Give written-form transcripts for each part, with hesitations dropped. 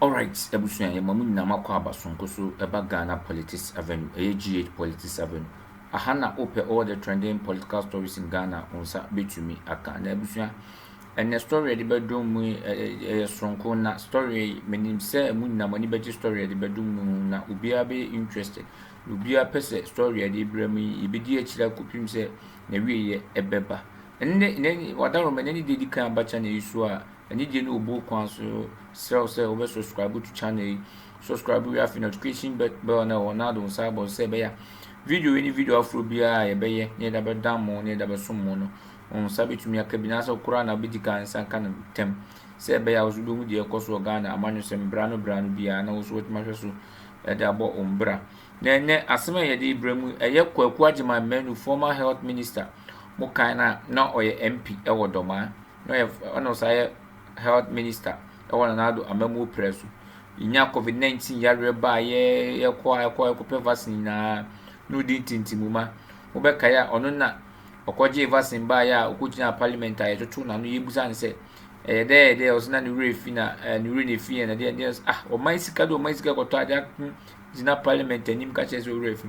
All right, ebusuya ye mamu na makwa abasonko so eba Ghana Politics Avenue, GH Politics Avenue. Ahana ope all the trending political stories in Ghana onsa betumi aka na ebusuya. And the story the bedroom sonko na story menim say mu na mani beji story the bedroom na ubia be interested. Ubia pese story the ibrami ibedi akira kopim say na wiye ebeba. Enne wadaro meneni dedi kan abacha na isu a ani je no obo kwan so say obe subscribe to channel subscribe we have notification bell na ona don sa bo say be ya video afro bia ye be ye ne da be damo ne da be somo no on sabi tumi akabina so kura na be dika nsan kan tem say be ya osudo hu de ekoso Ghana amanyo sem brano bia na oso wetima hweso e da bo ombra ne asema ye de ibramu eye kwaku agema menu former health minister mo kana na oye MP e wodoma no ye ono say health minister e wona na do amemu presu inya covid-19 yare ba ye kwa pe vaccine na no di tintimuma obeka ya ono na okoje vaccine ba ya okujina parliament ya tutu na no yebuza nse de osina ni refi na ni refi na de o maisika koto aja jina parliament anim ka chese refi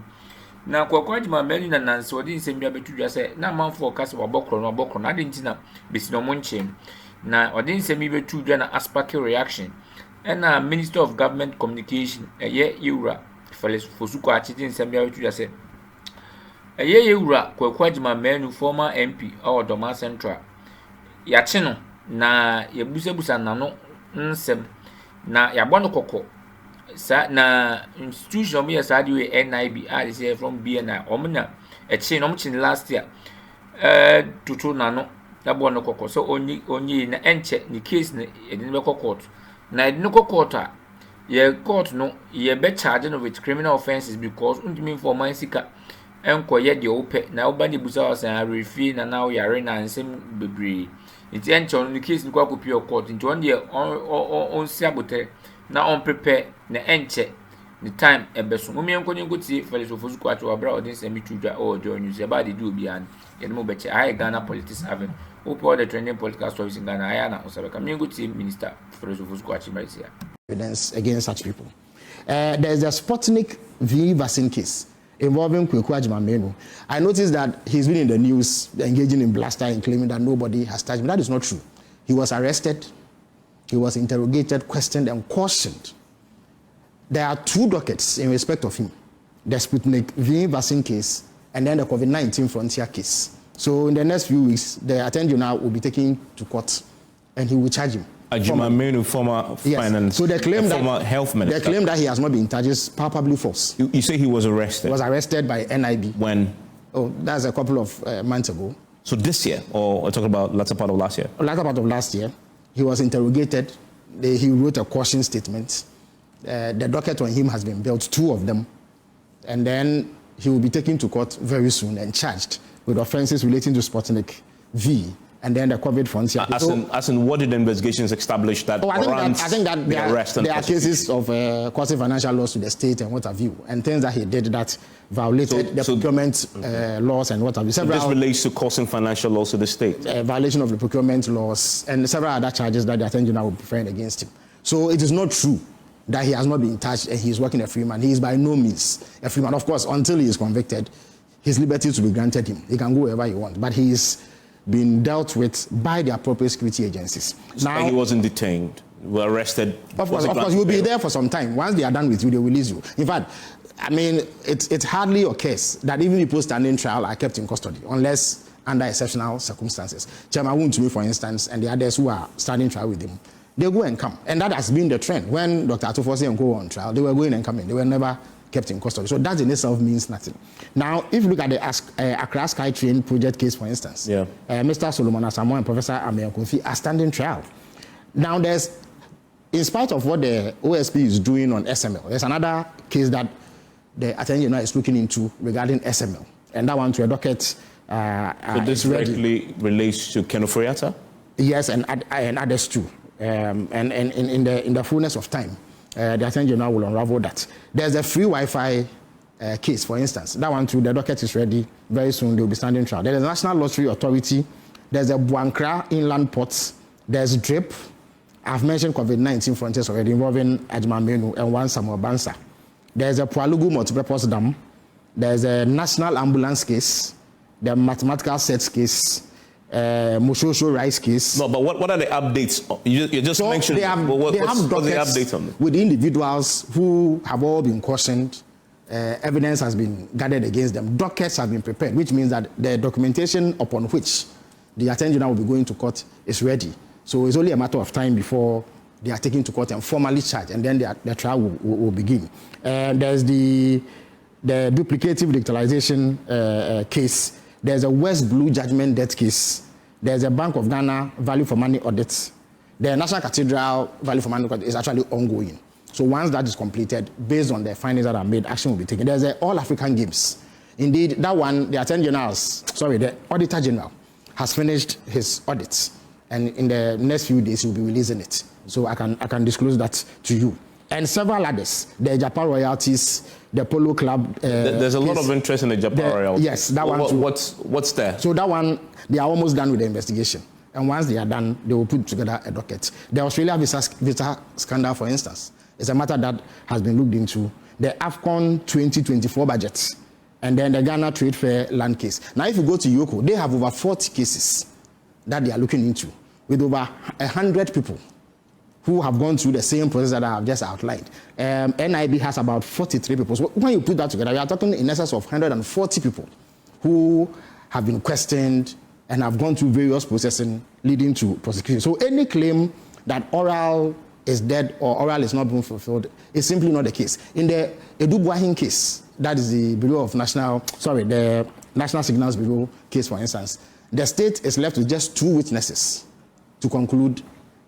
na kwakwaji ma meli na nansi odi nsembia betudwa se na manfo kase wabokro na de ntina besino monche na odi nsemi betudwa na aspake reaction na Minister of Government Communication Yura Felix Fosuko achiti nsembia betudwa se Yura kwakwaji ma melu former MP Doma Central yache no na yebusebusa nano nsem na yabono kokko sa na institution me asadi we NIB is from BNI omna echi no mchin last year tutu nano yabono kokko so onyi na enche ni case ne edin be court na edin court a ye court no ye be charged with criminal offenses because undimi for man sika enko ye de ope na obani busa osan refi na now yare na nsem bebre nti enche no case ni kwa kopi court nti on de on siabote na on prepare na enche the time ebeso mo mienko nyinkuti Felix Fosuko acho abra odin semi tudwa o do news about the do bia ye no beche I Ghana Politics Avenue all the trending political stories in Ghana aya na osabeka mienkuti minister Felix Fosuko achi here evidence against such people. There's a Sputnik V vaccine case involving Kweku Agyeman-Manu. I noticed that he's been in the news engaging in bluster and claiming that nobody has touched him. That is not true. He was arrested. He was interrogated, questioned, and cautioned. There are 2 dockets in respect of him. The Sputnik V vaccine case and then the COVID-19 frontier case. So in the next few weeks, the Attorney General will be taken to court and he will charge him. Agyeman-Manu, former finance, so they claim former health minister. They claim that he has not been charged is palpably false. You say he was arrested? He was arrested by NIB. When? Oh, that's a couple of months ago. So this year, or we're talking about latter part of last year? Latter part of last year. He was interrogated. He wrote a caution statement. The docket on him has been built, 2 of them. And then he will be taken to court very soon and charged with offenses relating to Sputnik V and then the COVID frontier. As in what did the investigations establish that I think that there are cases of causing financial loss to the state and what have you, and things that he did that violated the procurement laws and what have you. So this relates to causing financial loss to the state? Violation of the procurement laws and several other charges that the Attorney General will be preferring against him. So it is not true that he has not been touched and he is working a free man. He is by no means a free man. Of course, until he is convicted, his liberty to be granted him. He can go wherever he wants, but he is being dealt with by the appropriate security agencies. So now, he wasn't detained, were arrested. Of course, you'll be there for some time. Once they are done with you, they will release you. In fact, I mean, it hardly occurs that even people standing trial are kept in custody, unless under exceptional circumstances. Chairman Wontumi, for instance, and the others who are standing trial with him, they go and come. And that has been the trend. When Dr. Atufosi and go on trial, they were going and coming. They were never kept in custody. So that in itself means nothing. Now, if you look at the Accra SkyTrain project case, for instance, Mr. Solomon Asamoah and Professor Ameya Kofi are standing trial. Now, in spite of what the OSP is doing on SML, there's another case that the Attorney General is looking into regarding SML. And that one to a docket. So this directly relates to Ken Ofori-Atta? Yes, and others too. And in the fullness of time, the Attorney General will unravel that. There's a free Wi-Fi case, for instance. That one too, the docket is ready. Very soon, they'll be standing trial. There's a National Lottery Authority. There's a Buankra Inland Ports. There's DRIP. I've mentioned COVID-19 frontiers already involving Ajima Menu and one Samuel Bansa. There's a Pualugu multipurpose dam. There's a national ambulance case, the mathematical sets case, Moshosho rice case. No, but what are the updates? You just mentioned. What's the update on them? With individuals who have all been cautioned. Evidence has been gathered against them. Dockets have been prepared, which means that the documentation upon which the Attorney General will be going to court is ready. So it's only a matter of time before they are taken to court and formally charged, and then the trial will begin. There's the duplicative digitalization case. There's a West Blue judgment debt case. There's a Bank of Ghana value for money audit. The National Cathedral value for money audit is actually ongoing. So once that is completed, based on the findings that are made, action will be taken. There's All African Games. Indeed, that one, the Auditor General has finished his audits, and in the next few days, he will be releasing it. So I can disclose that to you. And several others, the Japan royalties, the Polo Club. There's a lot of interest in the Japan royalties. Yes, that one too. What's there? So that one, they are almost done with the investigation. And once they are done, they will put together a docket. The Australia visa scandal, for instance, is a matter that has been looked into. The AFCON 2024 budget, and then the Ghana Trade Fair land case. Now, if you go to Yoko, they have over 40 cases that they are looking into, with over 100 people who have gone through the same process that I have just outlined. NIB has about 43 people. So when you put that together, we are talking in excess of 140 people who have been questioned and have gone through various processing leading to prosecution. So any claim that oral is dead or oral is not being fulfilled is simply not the case. In the Edubuahin case, that is the the National Signals Bureau case, for instance, the state is left with just 2 witnesses to conclude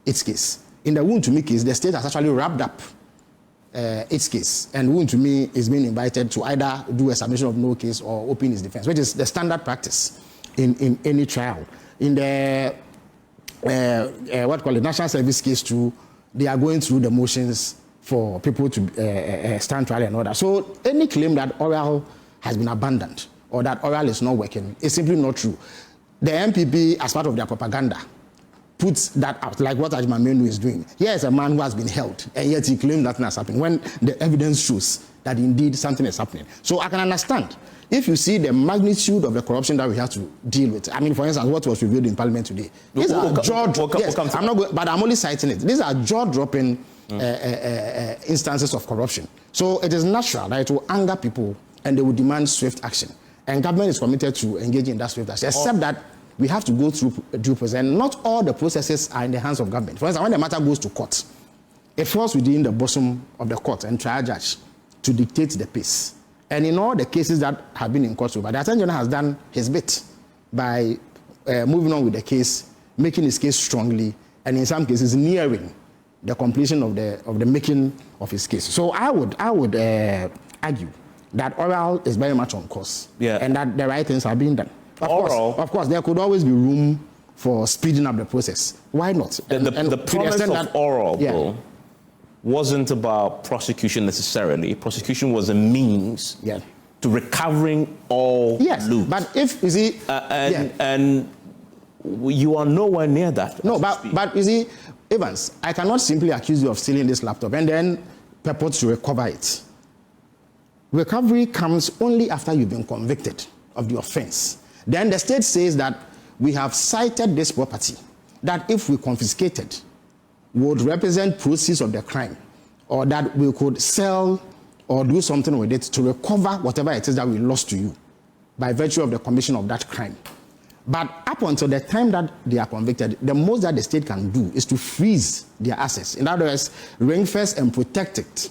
its case. In the Wuntumi case, the state has actually wrapped up its case, and Wuntumi is being invited to either do a submission of no case or open his defense, which is the standard practice in any trial. In the National Service case too, they are going through the motions for people to stand trial and all that. So any claim that oral has been abandoned or that oral is not working is simply not true. The NPP, as part of their propaganda, puts that out, like what Ajima Menu is doing. Here is a man who has been held, and yet he claims nothing has happened, when the evidence shows that indeed something is happening. So I can understand. If you see the magnitude of the corruption that we have to deal with, I mean, for instance, what was revealed in Parliament today. These are jaw-dropping. I'm not going, but I'm only citing it. These are jaw-dropping instances of corruption. So it is natural that it will anger people, and they will demand swift action. And government is committed to engaging in that swift action, except that we have to go through due process. And not all the processes are in the hands of government. For instance, when the matter goes to court, it falls within the bosom of the court and trial judge to dictate the pace. And in all the cases that have been in court so far, the Attorney General has done his bit by moving on with the case, making his case strongly, and in some cases nearing the completion of the making of his case. So I would argue that oral is very much on course, and that the right things are being done. Of course, there could always be room for speeding up the process. Why not? The promise of oral, though, wasn't about prosecution necessarily. Prosecution was a means to recovering all loot. But if you see, and you are nowhere near that. No, but you see, Evans, I cannot simply accuse you of stealing this laptop and then purport to recover it. Recovery comes only after you've been convicted of the offense. Then the state says that we have cited this property, that if we confiscated, would represent proceeds of the crime, or that we could sell or do something with it to recover whatever it is that we lost to you by virtue of the commission of that crime. But up until the time that they are convicted, the most that the state can do is to freeze their assets. In other words, ring-fence and protect it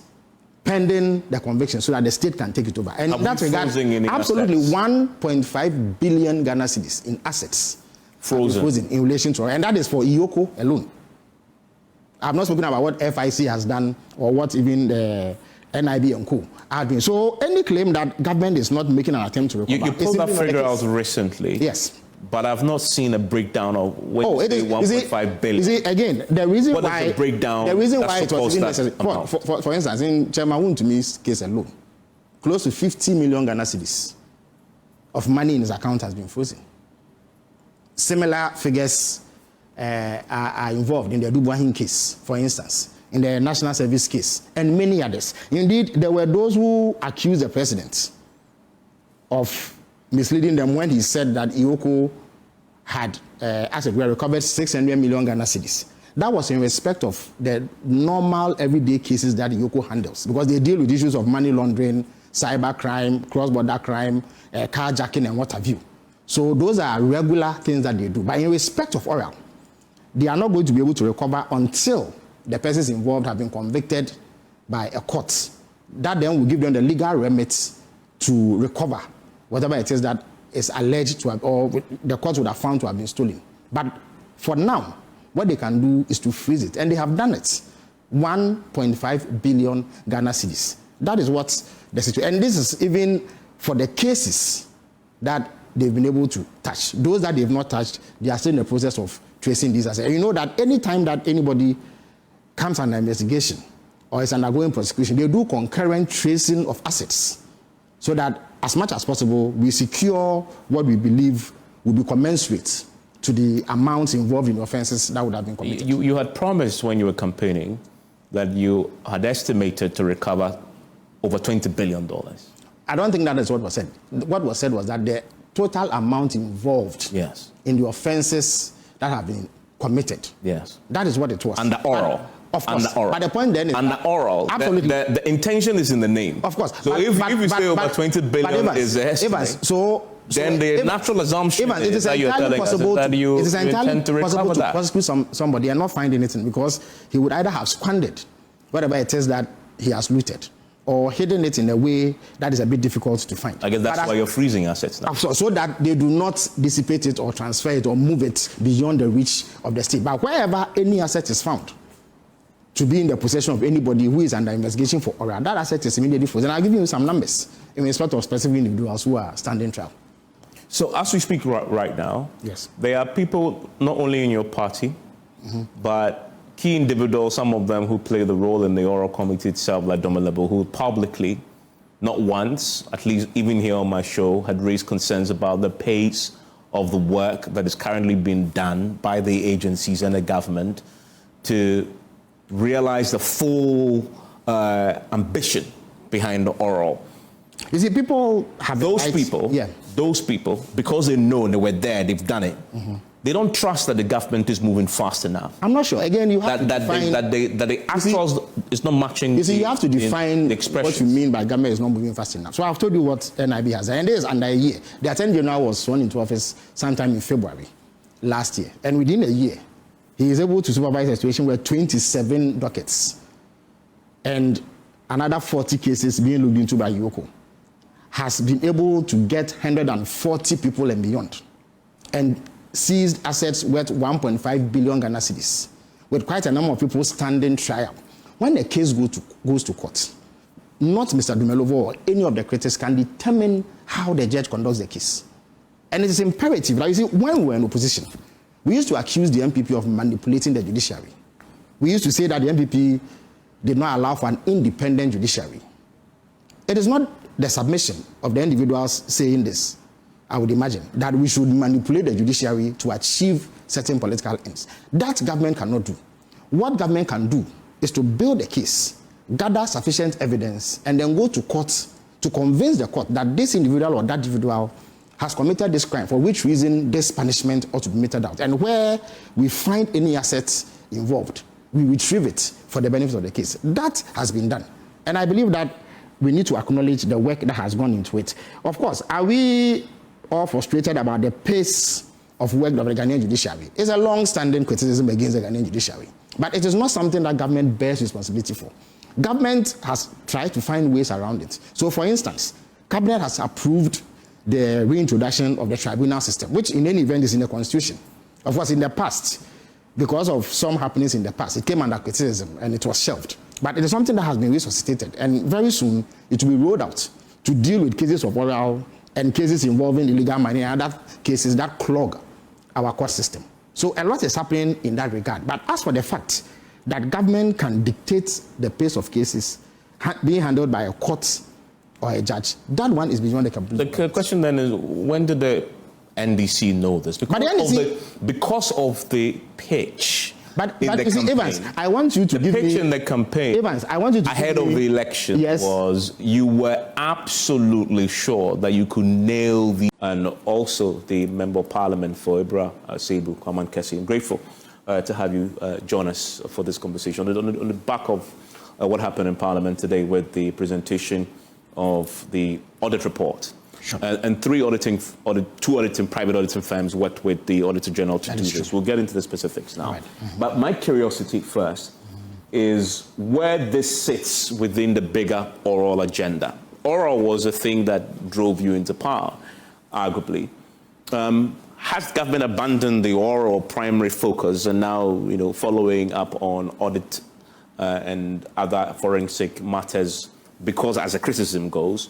pending the conviction so that the state can take it over. And in that regard, absolutely 1.5 billion Ghana cedis in assets frozen in relation to, and that is for Iyoko alone. I've not spoken about what FIC has done or what even the NIB and co have been. So any claim that government is not making an attempt to recover. You pulled that figure out recently. Yes. But I've not seen a breakdown of when you say 1.5 billion. You see, again, the reason what why is the breakdown, the reason why it was even necessary. For instance, in Chairman Wuntumi's case alone, close to 50 million Ghana cedis of money in his account has been frozen. Similar figures are involved in the Dubois case, for instance, in the National Service case, and many others. Indeed, there were those who accused the president of misleading them when he said that Ioko had, as it were, recovered 600 million Ghana cedis. That was in respect of the normal everyday cases that Ioko handles, because they deal with issues of money laundering, cyber crime, cross-border crime, carjacking, and what have you. So those are regular things that they do. But in respect of oil, they are not going to be able to recover until the persons involved have been convicted by a court. That then will give them the legal remits to recover whatever it is that is alleged to have, or the court would have found to have been stolen. But for now, what they can do is to freeze it. And they have done it. 1.5 billion Ghana cedis. That is what the situation. And this is even for the cases that they've been able to touch. Those that they've not touched, they are still in the process of tracing these assets. And you know that any time that anybody comes under investigation or is undergoing prosecution, they do concurrent tracing of assets so that as much as possible, we secure what we believe will be commensurate to the amounts involved in the offenses that would have been committed. You had promised when you were campaigning that you had estimated to recover over $20 billion. I don't think that is what was said. What was said was that the total amount involved in the offenses that have been committed. Yes. That is what it was. And the oral. Of course. And the oral. But the point then is and the oral. Absolutely. The intention is in the name. Of course. So if you say over 20 billion is the estimate, then the natural assumption is that you're telling us that you intend to recover that. It is entirely possible to prosecute somebody and not find anything, because he would either have squandered whatever it is that he has looted, or hidden it in a way that is a bit difficult to find. I guess that's why you're freezing assets now. So that they do not dissipate it or transfer it or move it beyond the reach of the state. But wherever any asset is found to be in the possession of anybody who is under investigation for oral, that asset is immediately frozen. And I'll give you some numbers in respect of specific individuals who are standing trial. So as we speak right now, yes, there are people not only in your party, but key individuals, some of them who play the role in the oral committee itself, like Domalebo, who publicly, not once, at least even here on my show, had raised concerns about the pace of the work that is currently being done by the agencies and the government to realize the full ambition behind the oral. You see, people have those people, because they know they were there, they've done it. They don't trust that the government is moving fast enough. I'm not sure. Again, you have to define that the actuals is not matching. You see, you have to define the what you mean by government is not moving fast enough. So I've told you what NIB has, and it is under a year. The Attorney General was sworn into office sometime in February last year, and within a year, he is able to supervise a situation where 27 dockets and another 40 cases being looked into by Ioko has been able to get 140 people and beyond, and seized assets worth 1.5 billion Ghana cedis, with quite a number of people standing trial. When the case goes to court, not Mr. Dumelovo or any of the critics can determine how the judge conducts the case. And it is imperative. Like you see, when we were in opposition, we used to accuse the NPP of manipulating the judiciary. We used to say that the NPP did not allow for an independent judiciary. It is not the submission of the individuals saying this, I would imagine, that we should manipulate the judiciary to achieve certain political ends. That government cannot do. What government can do is to build a case, gather sufficient evidence, and then go to court to convince the court that this individual or that individual has committed this crime, for which reason this punishment ought to be meted out. And where we find any assets involved, we retrieve it for the benefit of the case. That has been done. And I believe that we need to acknowledge the work that has gone into it. Of course, are we all frustrated about the pace of work of the Ghanaian judiciary? It's a long-standing criticism against the Ghanaian judiciary. But it is not something that government bears responsibility for. Government has tried to find ways around it. So, for instance, Cabinet has approved the reintroduction of the tribunal system, which in any event is in the Constitution. Of course, in the past, because of some happenings in the past, it came under criticism and it was shelved. But it is something that has been resuscitated, and very soon it will be rolled out to deal with cases of oral and cases involving illegal mining and other cases that clog our court system. So a lot is happening in that regard. But as for the fact that government can dictate the pace of cases being handled by a court or a judge, that one is beyond the capability. The question then is, when did the NDC know this? Because of the pitch. But you see, Evans, I want you to give me... The pitch in the campaign Evans, I want you to ahead of the election was you were absolutely sure that you could nail the... And also the Member of Parliament for Ibra, Sebu, Kwaman Kessi. I'm grateful to have you join us for this conversation. On the back of what happened in Parliament today with the presentation of the audit report. Sure. And two auditing private auditing firms worked with the Auditor General to do this. We'll get into the specifics now. Right. But my curiosity first is where this sits within the bigger oral agenda. Oral was a thing that drove you into power, arguably. Has government abandoned the oral primary focus and now, following up on audit and other forensic matters because, as a criticism goes,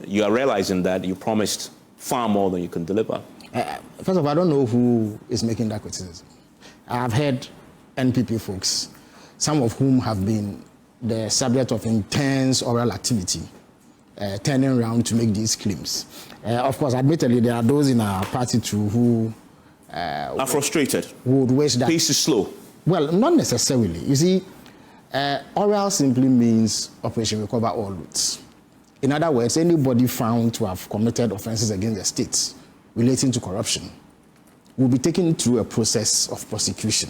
you are realizing that you promised far more than you can deliver? First of all, I don't know who is making that criticism. I've heard NPP folks, some of whom have been the subject of intense oral activity, turning around to make these claims. Of course, admittedly, there are those in our party too who are frustrated. Would wish that pace is slow. Well, not necessarily. You see, oral simply means Operation Recover All Routes. In other words, anybody found to have committed offenses against the state relating to corruption will be taken through a process of prosecution.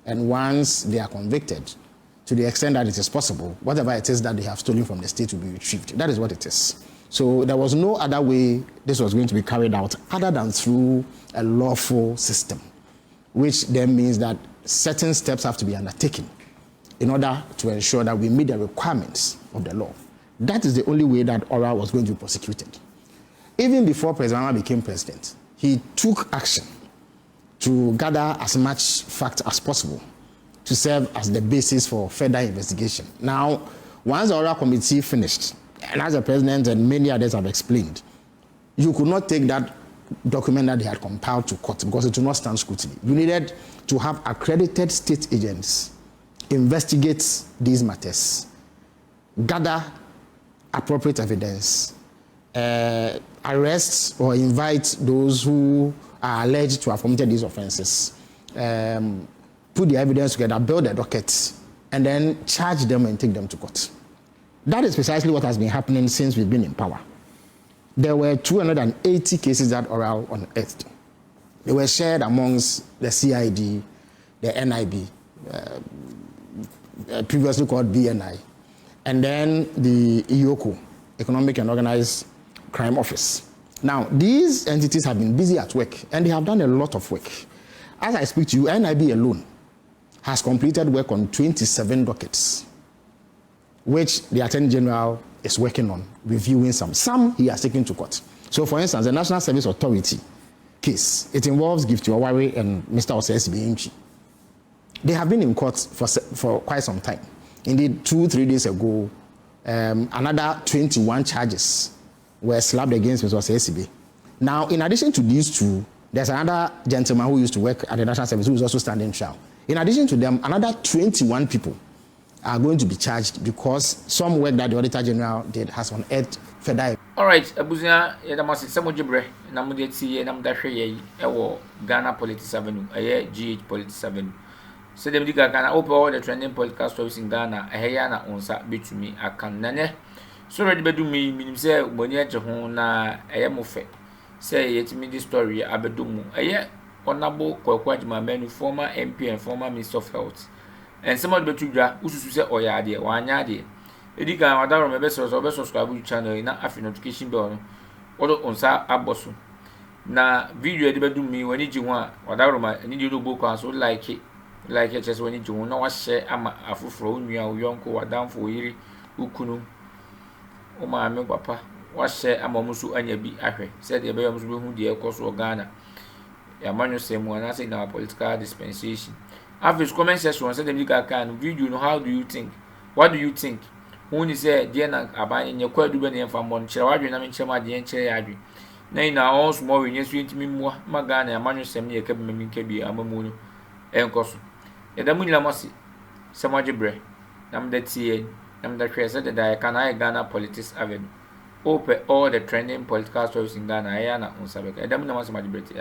And once they are convicted, to the extent that it is possible, whatever it is that they have stolen from the state will be retrieved. That is what it is. So there was no other way this was going to be carried out other than through a lawful system, which then means that certain steps have to be undertaken in order to ensure that we meet the requirements of the law. That is the only way that oral was going to be prosecuted. Even before President Mahama became president, he took action to gather as much fact as possible to serve as the basis for further investigation. Now, once the oral committee finished, and as the president and many others have explained, you could not take that document that they had compiled to court because it would not stand scrutiny. You needed to have accredited state agents investigate these matters, gather appropriate evidence, arrest or invite those who are alleged to have committed these offenses, put the evidence together, build a docket, and then charge them and take them to court. That is precisely what has been happening since we've been in power. There were 280 cases that oral unearthed. They were shared amongst the CID, the NIB, previously called BNI, and then the EOCO, Economic and Organized Crime Office. Now, these entities have been busy at work, and they have done a lot of work. As I speak to you, NIB alone has completed work on 27 dockets, which the Attorney General is working on, reviewing some. Some he has taken to court. So, for instance, the National Service Authority case, it involves Gift Owari and Mr. Osei. They have been in court for quite some time. Indeed, 2-3 days ago, another 21 charges were slapped against Mr. Osei. Now, in addition to these two, there's another gentleman who used to work at the National Service who is also standing trial. In addition to them, another 21 people are going to be charged because some work that the Auditor General did has unearthed further. All right, Abusia, Yadamasi, Samojibre, Namudeti, Namdashe, Ewo, Ghana Politics Avenue, GH Politics Avenue. So, the Ghana open all the trending podcast stories in Ghana, a Hayana onsa betumi akan nane. So, ready to me, meaning say, Monia Jahona, a Yamofe. Say, yet me this story, Abedumu, a year, honorable Kwakwajima menu, former MP and former Minister of Health. And some of the Betuja, who say, oh, yeah, dear, 1 year. Edika, Madame, my best subscribe to channel in African notification bell. Odo onsa abosu. Na video edibedumi when you want, Wadaroma, and you do book so like it. Like it just when you do not share ama afufro nua uyonko wadamfo yiri ukunu o ma me papa wa share ama musu anya bi ahwe said e be musu be hu de ekoso Ghana ya manyo semu na say na political dispensation after comment section said dem liga kan video no how do you think what do you think who ni say de na abanye nye kwadu be na emfa mon kire wadwe na me kire ma de nkire ya adwe na ina all small we nyesu ntimi mu ma Ghana ya manyo sem ne ye ka be me nka bi amamu no enkoso Yadamunya Masi, Samojibre, Namdeti, Namdakre said that I can Ghana Politics Avenue. open all the trending political stories in Ghana. I am on Sabek. I don't know what's my debate.